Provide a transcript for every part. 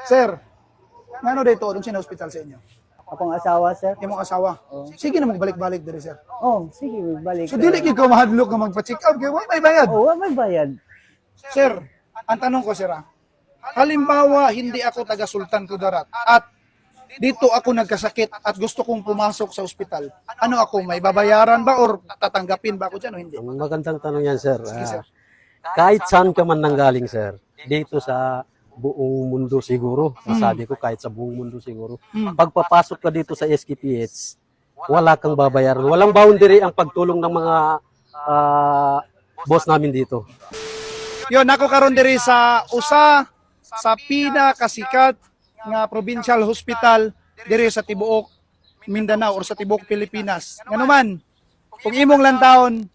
Sir, ano dito doon sa hospital sa inyo? Akong asawa, sir. Imong asawa. Sige na magbalik-balik diri, sir. Oh, sige, balik. So dili gyud ka mahadlok nga magpa-check up kay may bayad. Oh, may bayad. Sir, ang tanong ko sir, halimbawa hindi ako taga Sultan Kudarat at dito ako nagkasakit at gusto kong pumasok sa ospital. Ano ako, may babayaran ba or tatanggapin ba ako dyan o hindi? Ang magandang tanong yan, sir. Sige, sir. Kahit saan ka man nanggaling, sir, dito sa buong mundo siguro, masabi ko kahit sa buong mundo siguro, pagpapasok ka dito sa SKPH, wala kang babayaran. Walang boundary ang pagtulong ng mga boss namin dito. Yon, ako karon diri sa usa sa pinakasikat nga provincial hospital diri sa tibuok Mindanao or sa tibuok Pilipinas. Ngano man, kung imong lantawon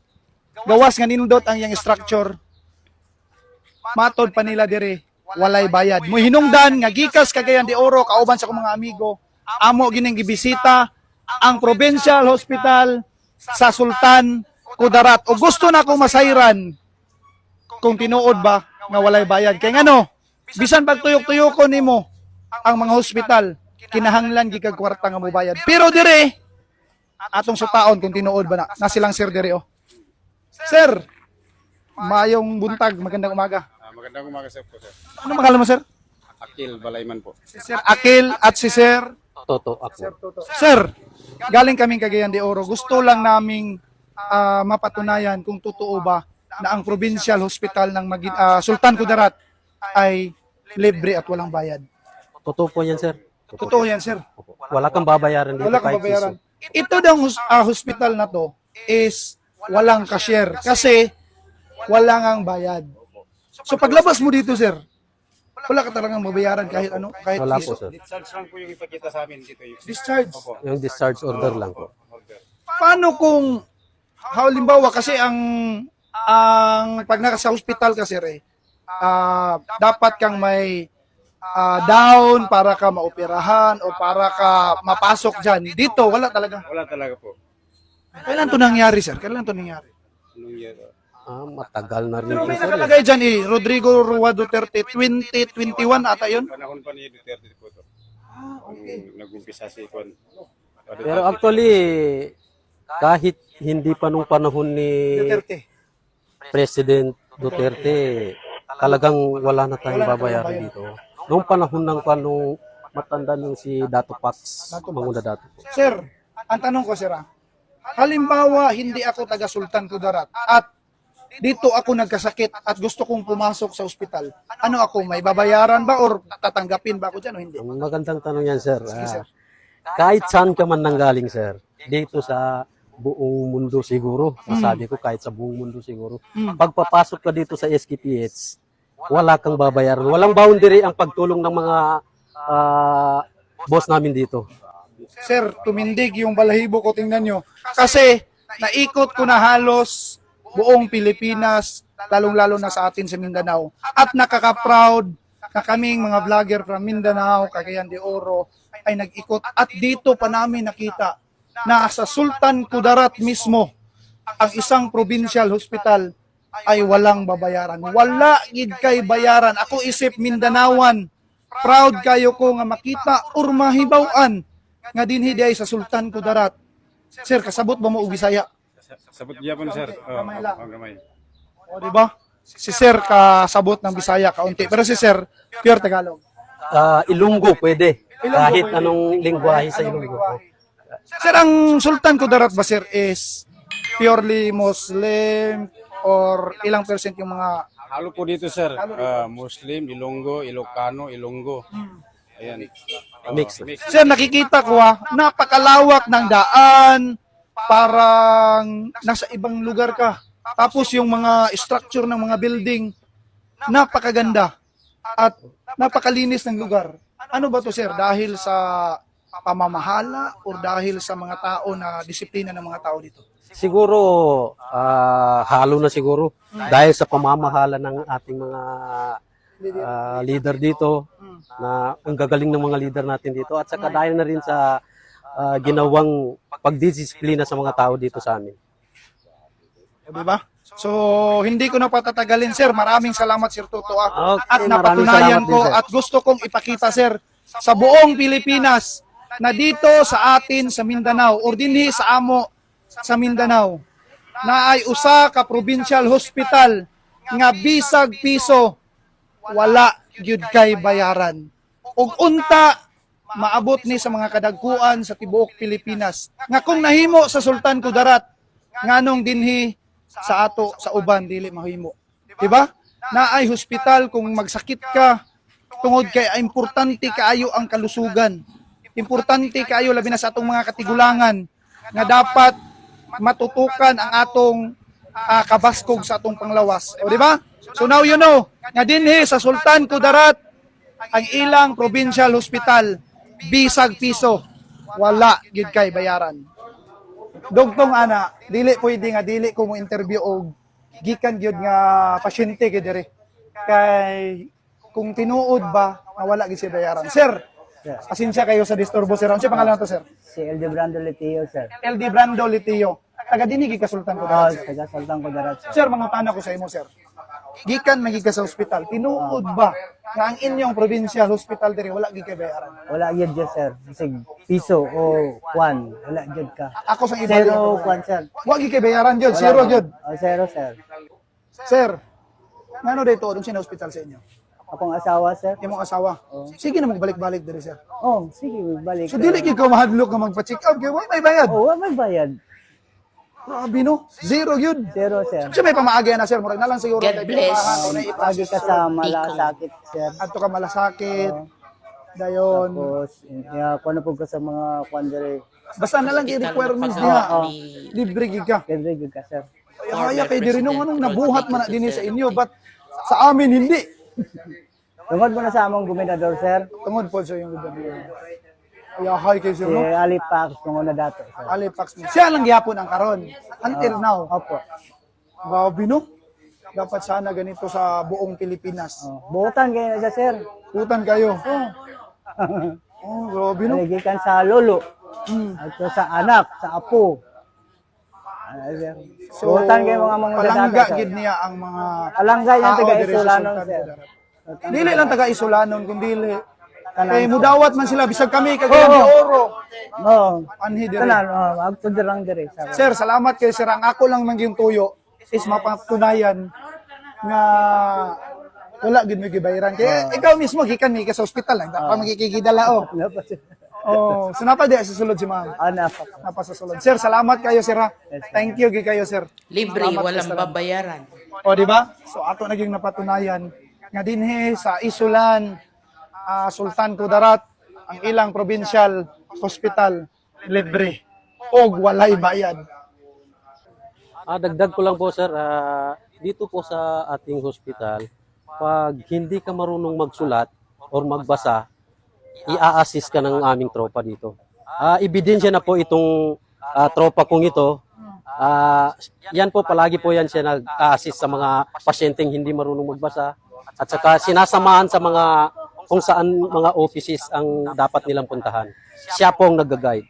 gawas nga nindot ang iyang structure, matod pa nila diri walay bayad. Mo hinungdan nga gikas Cagayan de Oro kauban sa akong mga amigo, amo gining gibisita ang provincial hospital sa Sultan Kudarat. O gusto na ko masayran kung tinuod ba nga walay bayad. Kay ngano, bisan pagtuyok-tuyokon nimo ang mga hospital, kinahanglan gikag kwarta nga mobayad. Pero dire atong sutaon kung tinuod ba na silang sir dire oh. Sir, mayong buntag, magandang umaga. Magandang umaga sir po sir. Ano pangalan mo sir? Akil Balayman po. Si Sir Akil at si Sir Toto ako. Sir, galing kaming Cagayan de Oro. Gusto lang naming mapatunayan kung totoo ba na ang provincial hospital ng Sultan Kudarat ay libre at walang bayad. Totoo po yan, sir. Totoo yan, sir. Wala kang babayaran dito Wala kang kahit babayaran. piso. Ito daw hospital na to is walang cashier kasi wala ngang bayad. So paglabas mo dito, sir, wala ka talagang mabayaran kahit ano, kahit Wala piso. po, sir. Discharge lang po yung ipakita sa amin dito. Yung Discharge. Yung discharge order lang po. order. Paano kung halimbawa kasi ang pag nasa hospital kasi dapat kang may down para ka maoperahan o para ka mapasok dyan. Dito, wala talaga. Wala talaga po. Kailan to nangyari, sir? Kailan to nangyari? Anong year? Matagal na rin Pero po, may sir. nakalagay dyan Rodrigo Rua Duterte, 2021 ata yun. Panahon pa ni Duterte po ito. Nag-umpisa si Juan. Pero actually, kahit hindi pa nung panahon ni Duterte. President Duterte, talagang wala na tayong babayaran dito. Noong panahon ng panong matanda nung si Dato Pax, Manguna Dato. Sir, ang tanong ko, sir, halimbawa, hindi ako taga Sultan Kudarat at dito ako nagkasakit at gusto kong pumasok sa ospital. Ano ako, may babayaran ba or tatanggapin ba ako dyan o hindi? Ang magandang tanong yan, sir. sir. Kahit saan ka man nanggaling, sir, dito sa buong mundo siguro, masabi ko kahit sa buong mundo siguro, pagpapasok ka dito sa SKPH, wala kang babayaran. Walang boundary ang pagtulong ng mga boss namin dito. Sir, tumindig yung balahibo ko, tingnan nyo. Kasi naikot ko na halos buong Pilipinas, lalong-lalo na sa atin sa Mindanao. At nakaka-proud na kaming mga vlogger from Mindanao, Cagayan de Oro, ay nag-ikot. At dito pa namin nakita na sa Sultan Kudarat mismo, ang isang provincial hospital ay walang babayaran. Wala gid kay bayaran. Ako isip Mindanawan, proud kayo ko nga makita or mahibaw-an nga dinhi diay sa Sultan Kudarat. Sir, kasabot ba mo og Bisaya? Sabot niya po sir. Gamay lang. Gamay. O, di ba? Si Sir kasabot ng Bisaya kaunti, pero si Sir pure Tagalog. Ilonggo pwede. Kahit pwede. anong lingwahe sa Ilonggo. Sir, ang Sultan Kudarat ba, sir, is purely Muslim or ilang percent yung mga Halo po dito sir. Muslim, Ilonggo, Ilocano, Ilonggo. Ayan. Mix. Sir, nakikita ko napakalawak ng daan, parang nasa ibang lugar ka. Tapos yung mga structure ng mga building, napakaganda at napakalinis ng lugar. Ano ba to, sir? Dahil sa pamamahala o dahil sa mga tao na disiplina ng mga tao dito? Siguro, halo na siguro. Dahil sa pamamahala ng ating mga leader dito, na ang gagaling ng mga leader natin dito, at saka dahil na rin sa ginawang pagdisiplina sa mga tao dito sa amin. Di ba? So, hindi ko na patatagalin, sir. Maraming salamat, Sir Toto. Okay, At maraming napatunayan salamat din, ko sir. at gusto kong ipakita, sir, sa buong Pilipinas na dito sa atin sa Mindanao or dinhi sa amo sa Mindanao na ay usa ka provincial hospital nga bisag piso wala gyud kay bayaran. Ug unta maabot ni sa mga kadagkuan sa tibuok Pilipinas nga kung nahimo sa Sultan Kudarat nganong dinhi sa ato sa uban dili mahimo. Diba? Na ay hospital kung magsakit ka tungod kay importante kaayo ang kalusugan. Importante kaayo labi na sa atong mga katigulangan nga dapat matutukan ang atong kabaskog sa atong panglawas. O di ba? So now you know, nga dinhi sa Sultan Kudarat ang ilang provincial hospital bisag piso wala gid kay bayaran. Dugtong ana, dili pwede nga dili ko mo interview og gikan gyud nga pasyente gid diri. Kay kung tinuod ba nga wala gid siya bayaran. Sir, pasensya kayo sa disturbo sir. Ano siya pangalan to sir? Si El Brando Letio, sir. LD Brando Litio. Taga dinhi gid ka Sultan Oh, Kudarat. Sir. taga Sultan Kudarat, sir. Sir, mangutana ko sa imo sir. Gikan magig ka sa ospital, tinuod ba nga ang inyong provincial hospital diri wala gid kay bayaran? Wala gyud dyan, sir. Sig piso o kwan, wala gyud ka. Ako sa iba Zero kwan, sir. Wa gid kay bayaran jud, zero jud. Oh, zero, sir. Sir, ngano dito dun sa hospital sa inyo? Akong asawa, sir. Imong asawa. Sige na magbalik-balik diri sir. Oh, sige, balik. So dili gid ko mahadlok nga magpa-check up kay wa may bayad. Oh, may bayad. Grabe no, zero yun. Zero, sir. Kasi may pamaagi na sir, murag na lang siguro. God bless. Lagi ka sa malasakit, sir. Ato ka malasakit. Dayon. Tapos, kung ano po ka sa mga kwan diri, Basta na lang i-requirements niya. Oo. Libre gid ka. libre gyud ka, sir. Ay, kay diri nung anong nabuhat man na din sa inyo, but sa amin hindi. Tungod mo na sa among gobernador, sir. Tungod po sa yung gobernador. Ay, kay Si sir no. Ali Pax, tungod na dato, sir. Alipax. Siya lang gyapon ang karon. Until now. Opo. Grabe no. Dapat sana ganito sa buong Pilipinas. Oh, buutan kayo na siya, sir. Putan kayo. Oh, grabe no. Naligikan sa lolo. Hmm. At sa anak, sa apo. Sir. So, Buutan kayo mga palangga sir. gid niya ang mga Palangga yan, tao taga diri sa Isolanon, Sultan sir. Kudarat. Dili lang taga Isolanon kundi kay mudawat man sila bisag kami kay Gabi Oo. Oro. Oo. Anhi diri. Tanan, agtudirang diri. Sir. Sir, salamat kay sir. Ang ako lang mangyong tuyo is mapatunayan nga wala gid may gibayaran. Kaya ikaw mismo gikan mi ka sa ospital lang. Dapat magkikigidala oh. Oh, so napa di sa sulod si ma'am. Anak. Napa sa sulod. Sir, salamat kayo sir. Ha? Thank you gid kayo sir. Libre, Salamat, walang salamat. babayaran. O, di ba? So, ato naging napatunayan nga dinhi sa Isulan, Sultan Kudarat, ang ilang provincial hospital, libre. Og walay bayad. Dagdag ko lang po sir, dito po sa ating hospital, pag hindi ka marunong magsulat or magbasa, i-assist ka ng aming tropa dito. Ebidensya na po itong tropa kong ito. Yan po, palagi po yan siya nag-assist sa mga pasyenteng hindi marunong magbasa. At saka sinasamahan sa mga kung saan mga offices ang dapat nilang puntahan. Siya po ang nag-guide.